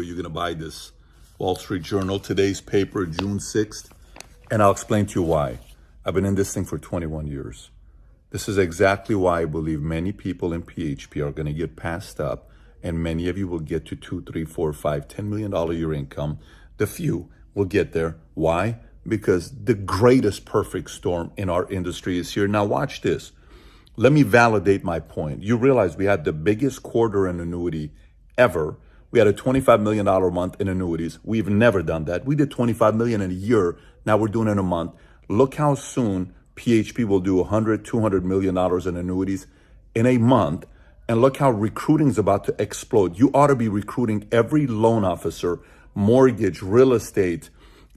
You're going to buy this Wall Street Journal, today's paper, June 6th, and I'll explain to you why. I've been in this thing for 21 years. This is exactly why I believe many people in PHP are going to get passed up, and many of you will get to $2, $3, $4, $5, $10 million a year income. The few will get there. Why? Because the greatest perfect storm in our industry is here. Now watch this. Let me validate my point. You realize we had the biggest quarter in annuity ever. We had a $25 million a month in annuities. We've never done that. We did $25 million in a year. Now we're doing it in a month. Look how soon PHP will do $100, $200 million in annuities in a month. And look how recruiting is about to explode. You ought to be recruiting every loan officer, mortgage, real estate,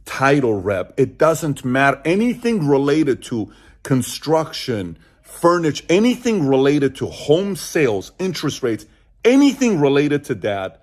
title rep. It doesn't matter. Anything related to construction, furniture, anything related to home sales, interest rates, anything related to that,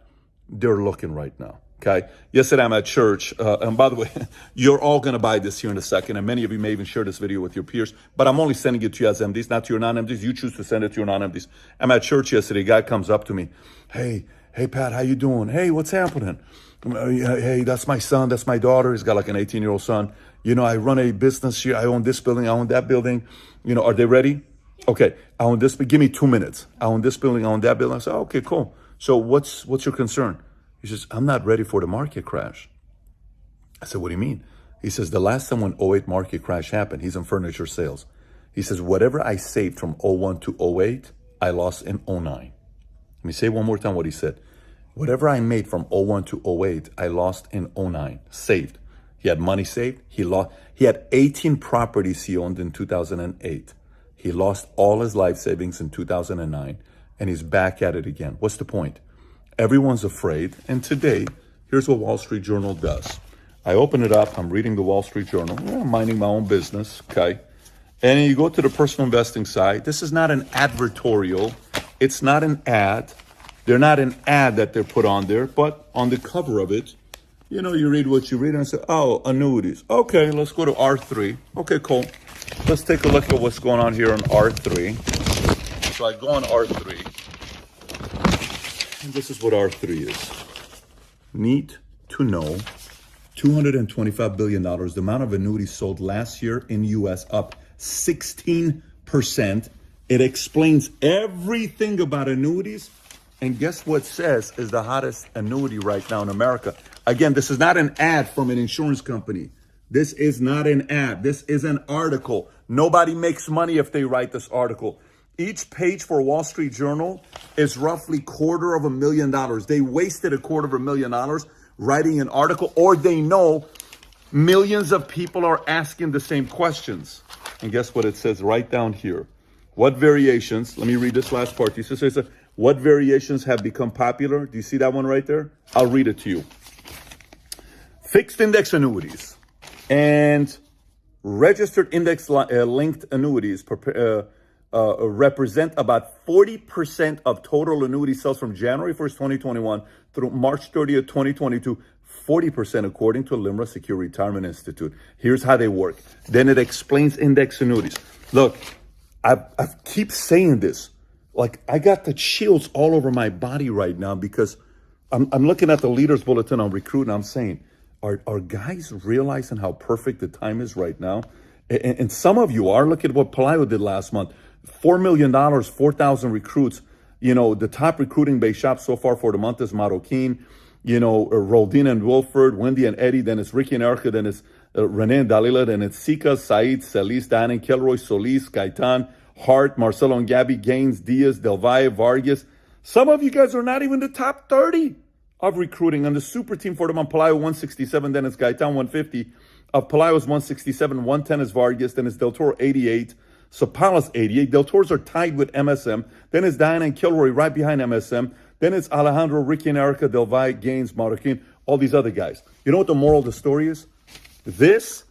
they're looking right now, okay? Yesterday I'm at church, and by the way, you're all gonna buy this here in a second, and many of you may even share this video with your peers, but I'm only sending it to you as MDs, not to your non-MDs. You choose to send it to your non-MDs. I'm at church yesterday, a guy comes up to me, hey Pat, how you doing? Hey, what's happening? Hey, that's my son, that's my daughter. He's got like an 18-year-old son. You know, I run a business here. I own this building, I own that building. You know, are they ready? Okay, I own this, but give me 2 minutes. I own this building, I own that building. I said, okay, cool. So what's your concern? He says, I'm not ready for the market crash. I said, what do you mean? He says, the last time when 08 market crash happened, he's in furniture sales. He says, whatever I saved from 01 to 08, I lost in 09. Let me say one more time what he said. Whatever I made from 01 to 08, I lost in 09, saved. He had money saved. He lost. He had 18 properties he owned in 2008. He lost all his life savings in 2009, and he's back at it again. What's the point? Everyone's afraid, and today, here's what Wall Street Journal does. I open it up, I'm reading the Wall Street Journal, I'm minding my own business, okay? And you go to the personal investing side. This is not an advertorial. It's not an ad. They're not an ad that they're put on there, but on the cover of it, you know, you read what you read and say, oh, annuities. Okay, let's go to R3. Okay, cool. Let's take a look at what's going on here on R3. So I go on R3. And this is what R3 is. Need to know, $225 billion, the amount of annuities sold last year in U.S. up 16%. It explains everything about annuities. And guess what says is the hottest annuity right now in America. Again, this is not an ad from an insurance company. This is not an ad. This is an article. Nobody makes money if they write this article. Each page for Wall Street Journal is roughly $250,000. They wasted $250,000 writing an article, or they know millions of people are asking the same questions. And guess what it says right down here? What variations, let me read this last part. It says, what variations have become popular? Do you see that one right there? I'll read it to you. Fixed index annuities and registered index linked annuities represent about 40% of total annuity sales from January 1st, 2021 through March 30th, 2022, 40% according to LIMRA Secure Retirement Institute. Here's how they work. Then it explains index annuities. Look, I keep saying this. Like, I got the chills all over my body right now because I'm looking at the Leaders Bulletin on recruiting. I'm saying, are guys realizing how perfect the time is right now? And some of you are. Look at what Palaio did last month. $4 million, 4,000 recruits. You know, the top recruiting base shop so far for the month is Marroquin. You know, Roldina and Wilford, Wendy and Eddie. Then it's Ricky and Erica. Then it's Renee and Dalila. Then it's Sika, Said, Celis, Dan and Kelroy, Solis, Gaitan, Hart, Marcelo and Gabby, Gaines, Diaz, Del Valle, Vargas. Some of you guys are not even the top 30 of recruiting. On the super team for them on Palaio, 167. Then it's Gaitan, 150. Of Palaio's 167, 110 is Vargas. Then it's Del Toro, 88. Sopalas, 88. Del Toros are tied with MSM. Then it's Diana and Kilroy right behind MSM. Then it's Alejandro, Ricky and Erica, Del Valle, Gaines, Marroquin, all these other guys. You know what the moral of the story is? This,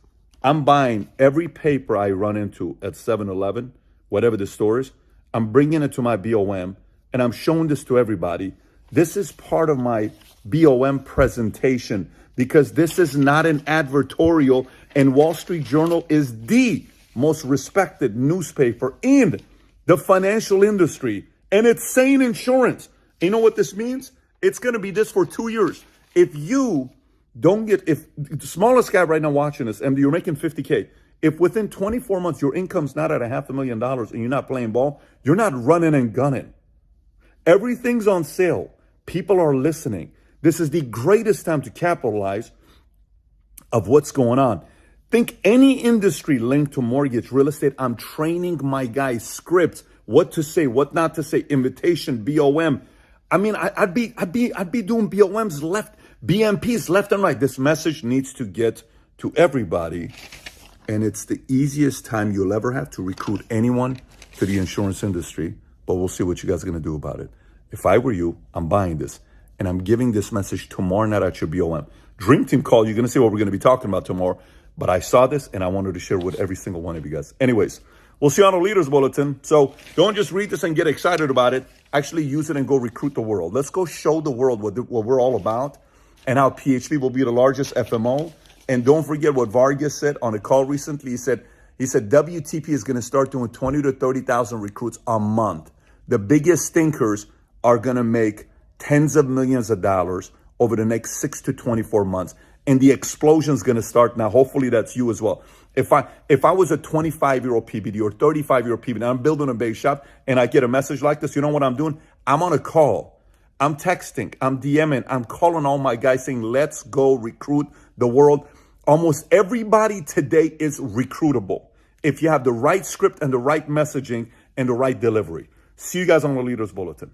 I'm buying every paper I run into at 7-Eleven, whatever the store is. I'm bringing it to my BOM, and I'm showing this to everybody. This is part of my BOM presentation because this is not an advertorial, and Wall Street Journal is the most respected newspaper in the financial industry, and it's saying insurance. You know what this means? It's going to be this for 2 years. If you don't get, if the smallest guy right now watching this, and you're making 50K, if within 24 months your income's not at $500,000 and you're not playing ball, you're not running and gunning. Everything's on sale. People are listening. This is the greatest time to capitalize of what's going on. Think any industry linked to mortgage, real estate. I'm training my guys scripts, what to say, what not to say, invitation, BOM. I mean, I'd be doing BOMs left, BMPs left and right. This message needs to get to everybody. And it's the easiest time you'll ever have to recruit anyone to the insurance industry. But we'll see what you guys are going to do about it. If I were you, I'm buying this. And I'm giving this message tomorrow night at your BOM. Dream Team call. You're going to see what we're going to be talking about tomorrow. But I saw this and I wanted to share with every single one of you guys. Anyways, we'll see you on the Leaders Bulletin. So don't just read this and get excited about it. Actually use it and go recruit the world. Let's go show the world what we're all about and how PHP will be the largest FMO. And don't forget what Vargas said on a call recently. He said WTP is going to start doing 20 to 30,000 recruits a month. The biggest stinkers are going to make tens of millions of dollars over the next 6 to 24 months. And the explosion is going to start now. Hopefully that's you as well. If I was a 25-year-old PBD or 35-year-old PBD, and I'm building a base shop and I get a message like this, you know what I'm doing? I'm on a call. I'm texting. I'm DMing. I'm calling all my guys saying, let's go recruit the world. Almost everybody today is recruitable if you have the right script and the right messaging and the right delivery. See you guys on the Leaders Bulletin.